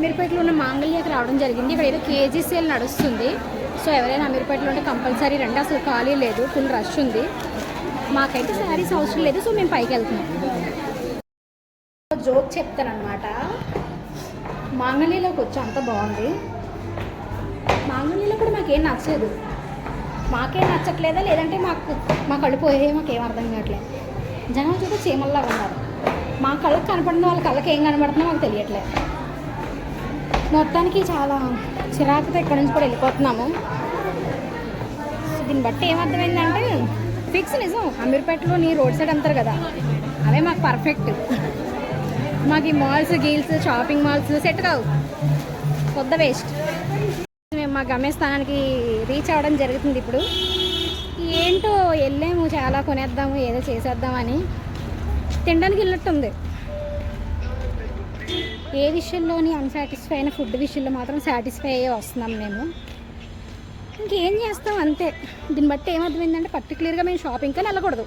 అమీర్పేటలో ఉన్న మాంగళ్యకి రావడం జరిగింది. ఇక్కడ ఏదో కేజీ సేల్ నడుస్తుంది. సో ఎవరైనా అమీర్పేటలో ఉంటే కంపల్సరీ రండి. అసలు ఖాళీ లేదు, ఫుల్ రష్ ఉంది. మాకైతే శారీస్ అవసరం లేదు, సో మేము పైకి వెళ్తున్నాం. జోక్ చెప్తానమాట. మాంగళ్యలోకి వచ్చి అంత బాగుంది. మాంగళ్యలో కూడా మాకేం నచ్చలేదు. మాకేం నచ్చట్లేదా లేదంటే మా కళ్ళు పోయే మాకేం అర్థం కావట్లేదు. జనాలు చూస్తే చీమల్లాగా ఉన్నారు. మా కళ్ళకి కనపడిన వాళ్ళ కళ్ళకి ఏం కనపడుతుందో మాకు తెలియట్లేదు. మొత్తానికి చాలా చిరాకుతో ఇక్కడ నుంచి కూడా వెళ్ళిపోతున్నాము. దీన్ని బట్టి ఏమర్థమైందంటే ఫిక్స్ నిజం, అమీర్పేటలో నీ రోడ్ సైడ్ అంటారు కదా, అవే మాకు పర్ఫెక్ట్. మాకు ఈ మాల్స్ గీల్స్ షాపింగ్ మాల్స్ సెట్ కావు, కొద్ద వేస్ట్. మేము మా గమ్యస్థానానికి రీచ్ అవ్వడం జరుగుతుంది. ఇప్పుడు ఏంటో వెళ్ళాము, చాలా కొనేద్దాము, ఏదో చేసేద్దామని. తినడానికి వెళ్ళినట్టుంది. ఏ విషయంలోని అన్సాటిస్ఫై అయిన ఫుడ్ విషయంలో మాత్రం సాటిస్ఫై అయ్యే వస్తున్నాం మేము. ఇంకేం చేస్తాం అంతే. దీన్ని బట్టి ఏమర్థమైందంటే పర్టికులర్గా మేము షాపింగ్కి వెళ్ళకూడదు.